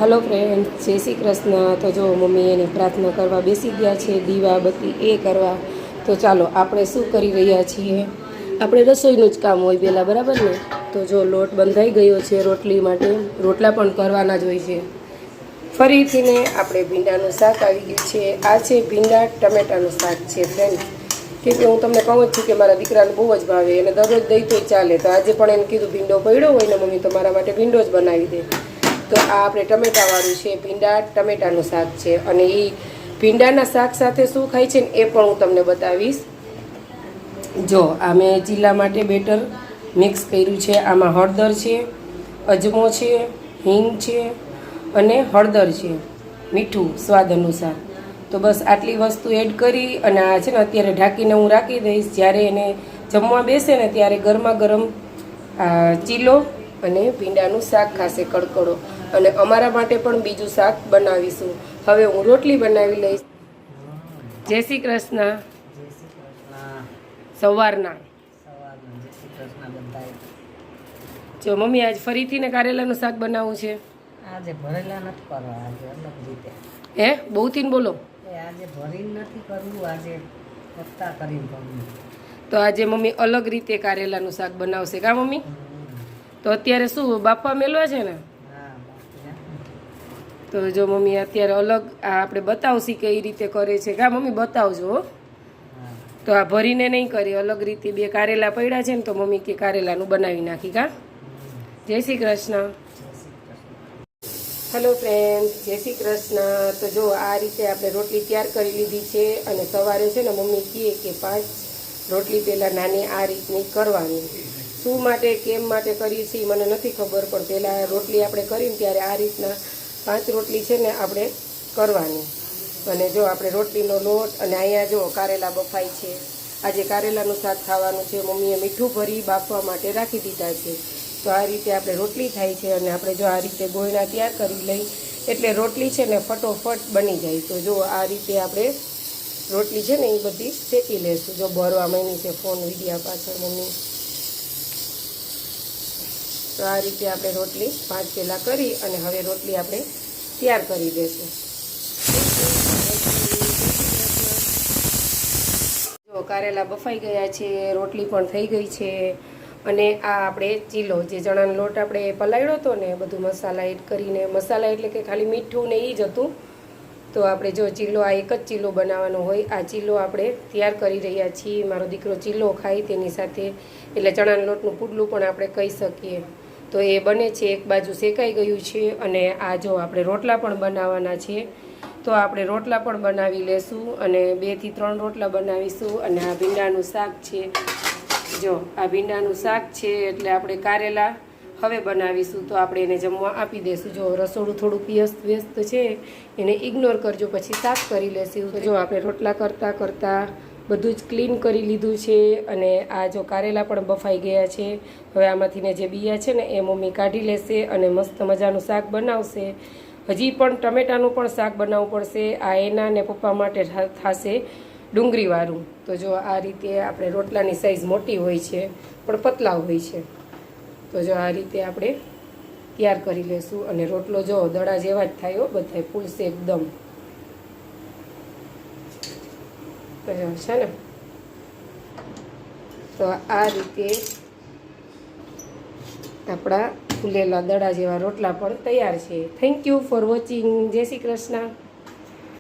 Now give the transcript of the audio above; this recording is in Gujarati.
हेलो फ्रेंड, जय श्री कृष्ण। तो जो मम्मी एनी प्रार्थना करवा बेसी गया है, दीवा बत्ती ए करवा। तो चलो આપણે શું કરી રહ્યા છીએ, આપણે રસોઈનું જ કામ હોય પહેલાં, બરાબર ને? તો જો લોટ બંધાઈ ગયો છે રોટલી માટે, રોટલા પણ કરવાના જ હોય છે. ફરીથી ને આપણે ભીંડાનું શાક આવી ગયું છે. આ છે ભીંડા ટમેટાનું શાક છે ફ્રેન્ડ. કે હું તમને કહું જ છું કે મારા દીકરાને બહુ જ ભાવે, એને દરરોજ દહીં તો ચાલે. તો આજે પણ એને કીધું ભીંડો પડ્યો હોય ને મમ્મી તો મારા માટે ભીંડો જ બનાવી દે. તો આ આપણે ટમેટાવાળું છે, ભીંડા ટમેટાનું શાક છે. અને એ ભીંડાના શાક સાથે શું ખાય છે ને એ પણ હું તમને બતાવીશ. જો આ મેં ચીલા માટે બેટર મિક્સ કર્યું છે. આમાં હળદર છે, અજમો છે, હિંગ છે અને હળદર છે, મીઠું સ્વાદ અનુસાર. તો બસ આટલી વસ્તુ એડ કરી અને આ છે ને અત્યારે ઢાંકીને હું રાખી દઈશ. જ્યારે એને જમવા બેસે ને ત્યારે ગરમા ગરમ ચીલો અને ભીંડાનું શાક ખાશે કડકડો. અને અમારા માટે પણ બીજું શાક બનાવીશું. હવે હું રોટલી બનાવી લઈશ. જય શ્રી કૃષ્ણ. સવારના જો મમ્મી આજ ફરીથી ને કારેલાનું શાક બનાવવું છે. આજે ભરેલા નથી કરવા, આજે અલગ રીતે. હે બહુ થી બોલો. આજે ભરીને નથી કરવું, આજે પત્તા કરીને કરવું. તો આજે મમ્મી અલગ રીતે કારેલાનું શાક બનાવશે કા મમ્મી? તો અત્યારે શું બાફા મેલવા છે ને? તો જો મમ્મી અત્યારે અલગ આ આપણે બતાવશી કઈ રીતે કરે છે કા મમ્મી? બતાવજો. તો આ ભરીને નહીં કરી, અલગ રીતે બે કારેલા પડ્યા છે ને તો મમ્મી કે કારેલાનું બનાવી નાખી કા. જય શ્રી કૃષ્ણ. હેલો ફ્રેન્ડ, જય શ્રી કૃષ્ણ. તો જો આ રીતે આપણે રોટલી તૈયાર કરી લીધી છે. અને સવારે છે ને મમ્મી કહે કે 5 રોટલી પહેલાં નાની આ રીતની કરવાની. શું માટે કેમ માટે કરીએ છીએ મને નથી ખબર, પણ પહેલાં રોટલી આપણે કરીને ત્યારે આ રીતના 5 રોટલી છે ને આપણે કરવાની. અને જો આપણે રોટલીનો લોટ અને અહીંયા જો કારેલા બફાય છે. આજે કારેલાનું શાક ખાવાનું છે. મમ્મીએ મીઠું ભરી બાફવા માટે રાખી દીધા છે. તો આ રીતે આપણે રોટલી થાય છે. અને આપણે જો આ રીતે ગોળના તૈયાર કરી લઈ એટલે રોટલી છે ને ફટોફટ બની જાય. તો જો આ રીતે આપણે રોટલી છે ને એ બધી શેકી લેશું. જો ભરવા માંડી છે ફોન વિડીયા પાછળ મમ્મી. તો આ રીતે આપણે રોટલી 5 પહેલાં કરી અને હવે રોટલી આપણે તૈયાર કરી દઈશું. જો કારેલા બફાઈ ગયા છે, રોટલી પણ થઈ ગઈ છે. અને આ આપણે ચીલો જે ચણાનો લોટ આપણે પલાળ્યો હતો ને બધું મસાલા એડ કરીને, મસાલા એટલે કે ખાલી મીઠું ને એ જ હતું. તો આપણે જો ચીલો આ એક જ ચીલો બનાવવાનો હોય. આ ચીલો આપણે તૈયાર કરી રહ્યા છીએ. મારો દીકરો ચીલો ખાય તેની સાથે, એટલે ચણાના લોટનું પુડલું પણ આપણે કહી શકીએ. તો એ બને છે, એક બાજુ શેકાઈ ગયું છે. અને આ જો આપણે રોટલા પણ બનાવવાના છે. તો આપણે રોટલા પણ બનાવી લેશું અને 2 થી 3 રોટલા બનાવીશું. અને આ ભીંડાનું શાક છે. જો આ ભીંડાનું શાક છે એટલે આપણે કારેલા હવે બનાવીશું. તો આપણે એને જમવા આપી દઈશું. જો રસોડું થોડુંક વ્યસ્ત છે એને ઇગ્નોર કરજો, પછી સાફ કરી લેશું. તો જો આપણે રોટલા કરતાં કરતાં બધું જ ક્લીન કરી લીધું છે. અને આ જો કારેલા પણ બફાઈ ગયા છે. હવે આમાંથીને જે બિયા છે ને એ મમ્મી કાઢી લેશે અને મસ્ત મજાનું શાક બનાવશે. હજી પણ ટમેટાનું પણ શાક બનાવવું પડશે. આ એના ને પપ્પા માટે થશે ડુંગળીવાળું. તો જો આ રીતે આપણે રોટલાની સાઈઝ મોટી હોય છે પણ પતલા હોય છે. તો જો આ રીતે આપણે તૈયાર કરી લેશું. અને રોટલો જો દડા જેવા જ થાય, બધા ફૂલશે એકદમ. તો છે ને તો આ રીતે આપણા ફૂલેલા દડા જેવા રોટલા પણ તૈયાર છે. Thank you for watching. જય શ્રી કૃષ્ણ.